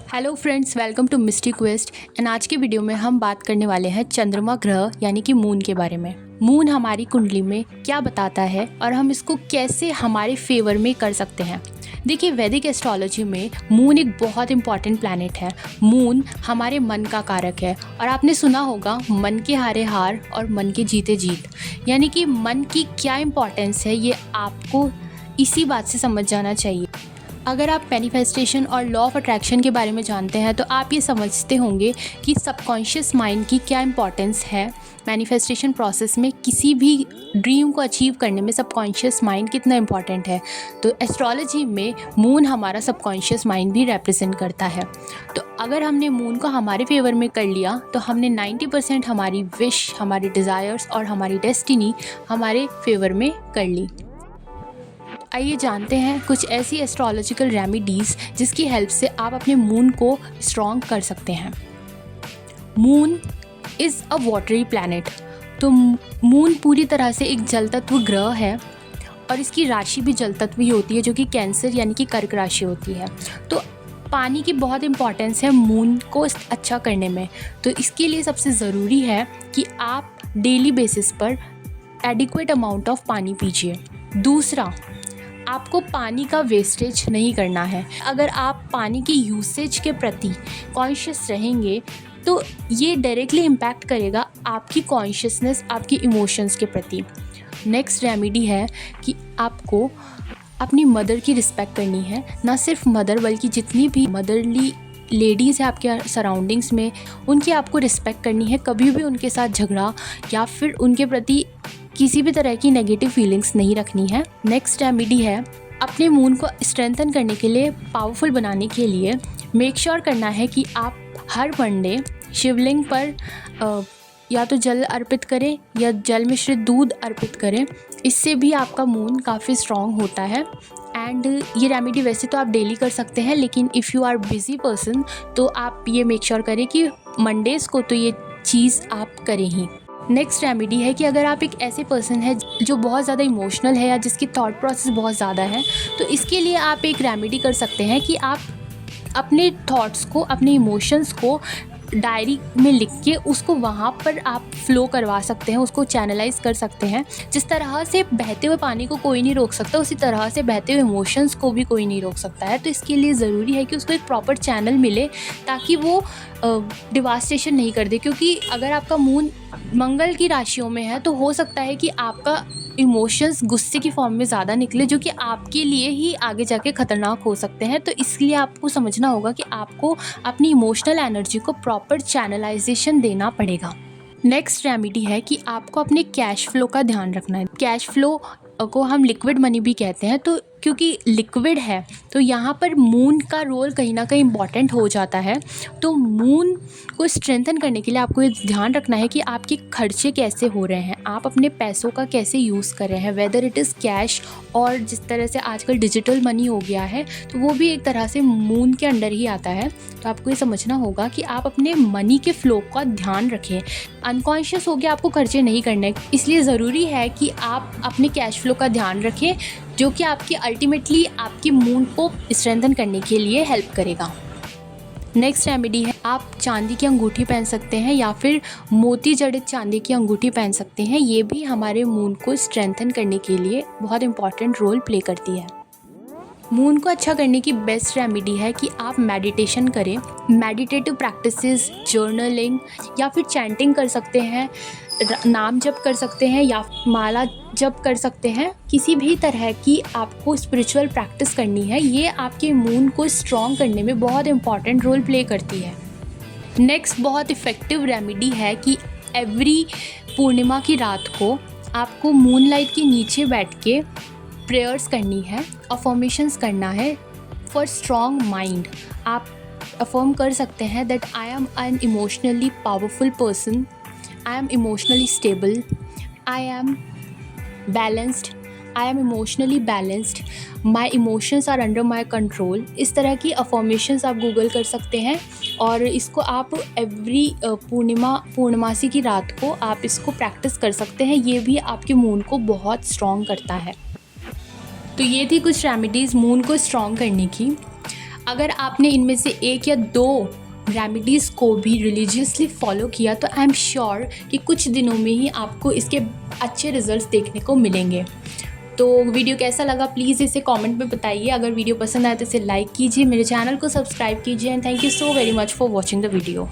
Hello friends, welcome to Misty Quest. And आज के video में हम बात करने वाले हैं चंद्रमा ग्रह यानी कि मून के बारे में। मून हमारी कुंडली में क्या बताता है और हम इसको कैसे हमारे फेवर में कर सकते हैं। देखिए, वैदिक एस्ट्रोलॉजी में मून एक बहुत इंपॉर्टेंट प्लैनेट है। मून हमारे मन का कारक है और आपने सुना होगा मन के हारे हार और मन के जीते जीत, यानी कि मन की क्या इंपॉर्टेंस है ये आपको इसी बात से समझ जाना चाहिए। अगर आप मैनिफेस्टेशन और लॉ ऑफ अट्रैक्शन के बारे में जानते हैं तो आप ये समझते होंगे कि सबकॉन्शियस माइंड की क्या इंपॉर्टेंस है मैनिफेस्टेशन प्रोसेस में। किसी भी ड्रीम को अचीव करने में सबकॉन्शियस माइंड कितना इंपॉर्टेंट है। तो एस्ट्रोलॉजी में मून हमारा सबकॉन्शियस माइंड भी रिप्रेजेंट करता है। तो अगर हमने मून को हमारे फेवर में कर लिया तो हमने 90% हमारी विश, हमारी डिज़ायर्स और हमारी डेस्टिनी हमारे फेवर में कर ली। आइए जानते हैं कुछ ऐसी एस्ट्रोलॉजिकल रेमेडीज़ जिसकी हेल्प से आप अपने मून को स्ट्रॉन्ग कर सकते हैं। Moon is a watery planet. तो मून पूरी तरह से एक जल तत्व ग्रह है और इसकी राशि भी जल तत्व ही होती है, जो कि कैंसर यानी कि कर्क राशि होती है। तो पानी की बहुत इंपॉर्टेंस है मून को अच्छा करने में। तो इसके लिए सबसे ज़रूरी है कि आप डेली बेसिस पर एडिक्वेट अमाउंट ऑफ पानी पीजिए। दूसरा, आपको पानी का वेस्टेज नहीं करना है। अगर आप पानी की यूसेज के प्रति कॉन्शियस रहेंगे तो ये डायरेक्टली इम्पैक्ट करेगा आपकी कॉन्शियसनेस, आपकी इमोशंस के प्रति। नेक्स्ट रेमेडी है कि आपको अपनी मदर की रिस्पेक्ट करनी है। ना सिर्फ मदर बल्कि जितनी भी मदरली लेडीज़ है आपके सराउंडिंग्स में, उनकी आपको रिस्पेक्ट करनी है। कभी भी उनके साथ झगड़ा या फिर उनके प्रति किसी भी तरह की नेगेटिव फीलिंग्स नहीं रखनी है। नेक्स्ट रेमेडी है अपने मून को स्ट्रेंथन करने के लिए, पावरफुल बनाने के लिए मेक श्योर करना है कि आप हर मंडे शिवलिंग पर या तो जल अर्पित करें या जल मिश्रित दूध अर्पित करें। इससे भी आपका मून काफ़ी स्ट्रॉन्ग होता है। एंड ये रेमेडी वैसे तो आप डेली कर सकते हैं, लेकिन if you are busy person तो आप ये मेक श्योर करें कि मंडेज़ को तो ये चीज़ आप करें ही। नेक्स्ट रेमेडी है कि अगर आप एक ऐसे पर्सन है जो बहुत ज़्यादा इमोशनल है या जिसकी थॉट प्रोसेस बहुत ज़्यादा है, तो इसके लिए आप एक रेमेडी कर सकते हैं कि आप अपने थॉट्स को, अपने इमोशंस को डायरी में लिख के उसको वहाँ पर आप फ्लो करवा सकते हैं, उसको चैनलाइज कर सकते हैं। जिस तरह से बहते हुए पानी को कोई नहीं रोक सकता, उसी तरह से बहते हुए इमोशंस को भी कोई नहीं रोक सकता है। तो इसके लिए ज़रूरी है कि उसको एक प्रॉपर चैनल मिले ताकि वो डिवास्टेशन नहीं कर दे। क्योंकि अगर आपका मून मंगल की राशियों में है तो हो सकता है कि आपका इमोशंस गुस्से की फॉर्म में ज़्यादा निकले, जो कि आपके लिए ही आगे जाके ख़तरनाक हो सकते हैं। तो इसलिए आपको समझना होगा कि आपको अपनी इमोशनल एनर्जी को प्रॉपर चैनलाइजेशन देना पड़ेगा। नेक्स्ट रेमेडी है कि आपको अपने कैश फ्लो का ध्यान रखना है। कैश फ्लो को हम लिक्विड मनी भी कहते हैं। तो क्योंकि लिक्विड है तो यहाँ पर मून का रोल कहीं ना कहीं इम्पॉर्टेंट हो जाता है। तो मून को स्ट्रेंथन करने के लिए आपको ये ध्यान रखना है कि आपके खर्चे कैसे हो रहे हैं, आप अपने पैसों का कैसे यूज़ कर रहे हैं, वेदर इट इज़ कैश और जिस तरह से आजकल डिजिटल मनी हो गया है तो वो भी एक तरह से मून के अंडर ही आता है। तो आपको ये समझना होगा कि आप अपने मनी के फ्लो का ध्यान रखें। अनकॉन्शियस हो गया आपको खर्चे नहीं करने, इसलिए ज़रूरी है कि आप अपने कैश फ्लो का ध्यान रखें, जो कि आपकी अल्टीमेटली आपकी मून को स्ट्रेंथन करने के लिए हेल्प करेगा। नेक्स्ट रेमेडी है आप चांदी की अंगूठी पहन सकते हैं या फिर मोती जड़ित चांदी की अंगूठी पहन सकते हैं। ये भी हमारे मून को स्ट्रेंथन करने के लिए बहुत इंपॉर्टेंट रोल प्ले करती है। मून को अच्छा करने की बेस्ट रेमेडी है कि आप मेडिटेशन करें। मेडिटेटिव प्रैक्टिसेस, जर्नलिंग या फिर चैंटिंग कर सकते हैं, नाम जप कर सकते हैं या माला जप कर सकते हैं। किसी भी तरह की आपको स्पिरिचुअल प्रैक्टिस करनी है, ये आपके मून को स्ट्रॉन्ग करने में बहुत इंपॉर्टेंट रोल प्ले करती है। नेक्स्ट बहुत इफ़ेक्टिव रेमेडी है कि एवरी पूर्णिमा की रात को आपको मूनलाइट के नीचे बैठ के प्रेयर्स करनी है, अफर्मेशंस करना है फॉर स्ट्रॉन्ग माइंड। आप अफर्म कर सकते हैं that I am an emotionally powerful person, I am emotionally stable, I am balanced, I am emotionally balanced, my emotions are under my control. इस तरह की अफर्मेशंस आप गूगल कर सकते हैं और इसको आप एवरी पूर्णमासी की रात को आप इसको प्रैक्टिस कर सकते हैं। ये भी आपके मून को बहुत स्ट्रॉन्ग करता है। तो ये थी कुछ रेमेडीज़ मून को स्ट्रॉन्ग करने की। अगर आपने इनमें से एक या दो रेमेडीज़ को भी रिलीजियसली फॉलो किया तो आई एम श्योर कि कुछ दिनों में ही आपको इसके अच्छे रिजल्ट्स देखने को मिलेंगे। तो वीडियो कैसा लगा प्लीज़ इसे कमेंट में बताइए। अगर वीडियो पसंद आए तो इसे लाइक कीजिए, मेरे चैनल को सब्सक्राइब कीजिए and thank you so very much for watching the video.